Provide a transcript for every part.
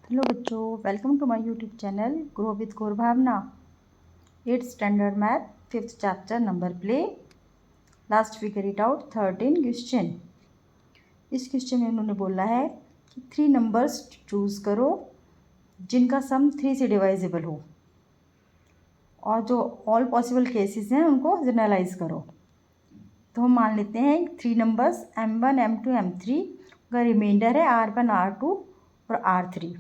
Hello बच्चों, welcome to my YouTube channel grow with Gaur Bhavna. 8th standard math 5th chapter number प्ले। Last figure it out 13 question. इस question में उन्होंने बोला है कि 3 नंबर्स चूज़ करो जिनका सम 3 से डिवाइजेबल हो और जो ऑल पॉसिबल केसेस हैं उनको जनरलाइज करो। तो हम मान लेते हैं 3 नंबर्स m1 m2 m3 का रिमाइंडर है r1 r2 और r3।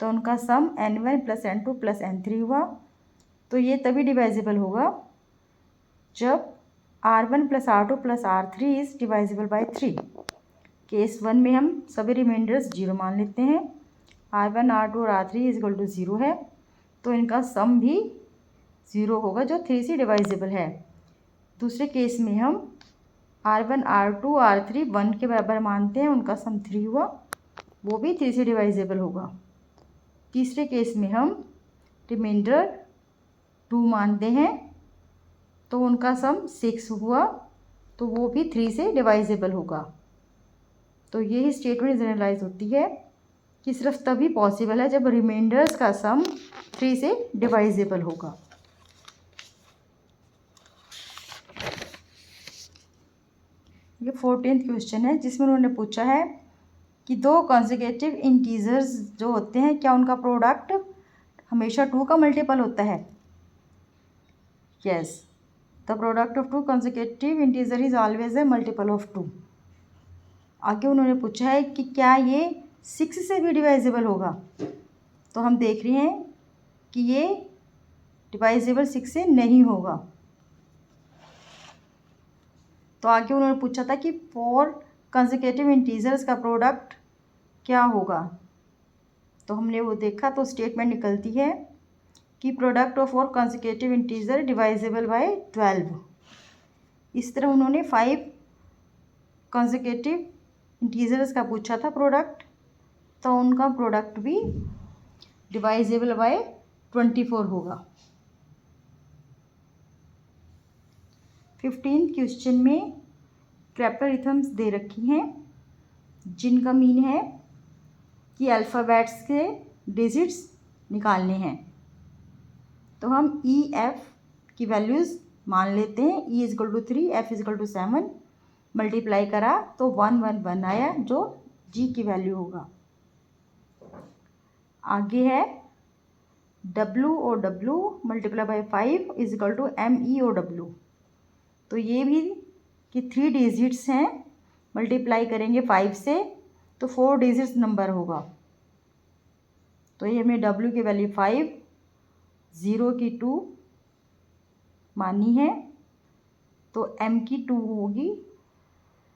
तो उनका सम n1 + n2 + n3 हुआ। तो ये तभी डिवाइजेबल होगा जब r1 + r2 + r3 is divisible bye 3। Case 1 में हम सभी रिमाइंडर्स 0 मान लेते हैं। r1 r2 और r3 = 0 है, तो इनका सम भी 0 होगा जो 3 से डिवाइजेबल है। दूसरे केस में हम r1 r2 r3 1 के बराबर मानते हैं, उनका सम 3 हुआ, वो भी 3 से डिवाइजेबल होगा। तीसरे केस में हम रिमाइंडर 2 मानते हैं, तो उनका सम 6 हुआ, तो वो भी 3 से डिवाइजेबल होगा। तो यही स्टेटमेंट जनरलाइज होती है कि सिर्फ तभी पॉसिबल है जब रिमाइंडर्स का सम 3 से डिवाइजेबल होगा। ये 14th क्वेश्चन है जिसमें उन्होंने पूछा है कि 2 कॉन्सेक्यूटिव इंटीजर्स जो होते हैं, क्या उनका प्रोडक्ट हमेशा 2 का मल्टीपल होता है? Yes, the product of 2 consecutive integer is always a multiple of 2। आगे उन्होंने पूछा है कि क्या ये 6 से भी डिवाइजेबल होगा? तो हम देख रहे हैं कि ये डिवाइजेबल 6 से नहीं होगा। तो आगे उन्होंने पूछा था कि 4 कॉन्सेक्यूटिव इंटीजर्स का प्रोडक्ट क्या होगा? तो हमने वो देखा, तो स्टेटमेंट निकलती है कि product of 4 consecutive integer divisible by 12। इस तरह उन्होंने 5 कॉन्सेक्यूटिव इंटीजर्स का पूछा था प्रोडक्ट, तो उनका प्रोडक्ट भी डिवाइजेबल बाय 24 होगा। 15th क्वेश्चन में क्रेप्टोरिथम्स दे रखी हैं जिनका मीन है कि अल्फ़ाबेट्स के डिजिट्स निकालने हैं। तो हम EF की वैल्यूज़ मान लेते हैं। E = 3, F = 7, मल्टीप्लाई करा तो 1 1 1 आया जो G की वैल्यू होगा। आगे है WOW × 5 = MEOW। तो ये भी कि 3 डिजिट्स हैं, मल्टीप्लाई करेंगे 5 से तो 4 डिजिट्स नंबर होगा। तो ये हमें W की वैल्यू 5, 0 की 2 मानी है, तो M की 2 होगी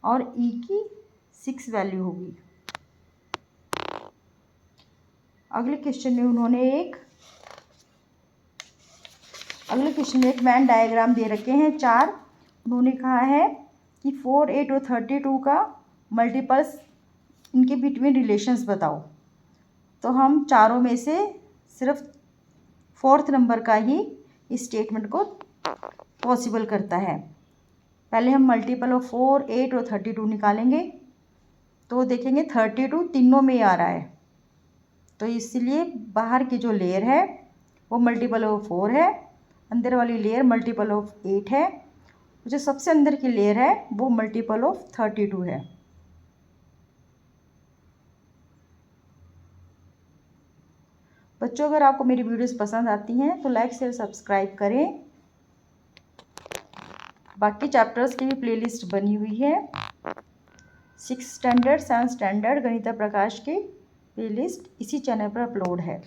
और E की 6 वैल्यू होगी। अगले क्वेश्चन में एक वेन डायग्राम दे रखे हैं 4। उन्होंने कहा है कि 4, 8 और 32 का मल्टीपल्स, इनके बिटवीन रिलेशंस बताओ। तो हम चारों में से सिर्फ 4th नंबर का ही इस स्टेटमेंट को पॉसिबल करता है। पहले हम मल्टीपल ऑफ 4, 8 और 32 निकालेंगे, तो देखेंगे 32 तीनों में आ रहा है, तो इसलिए बाहर की जो लेयर है वो मल्टीपल ऑफ 4 है, अंदर वाली लेयर मल्टीपल ऑफ 8 है, जो सबसे अंदर की लेयर है वो मल्टीपल ऑफ 32 है। बच्चों, अगर आपको मेरी वीडियोस पसंद आती हैं तो लाइक शेयर सब्सक्राइब करें। बाकी चैप्टर्स की भी प्लेलिस्ट बनी हुई है। 6th स्टैंडर्ड 7th स्टैंडर्ड गणिता प्रकाश की प्लेलिस्ट इसी चैनल पर अपलोड है।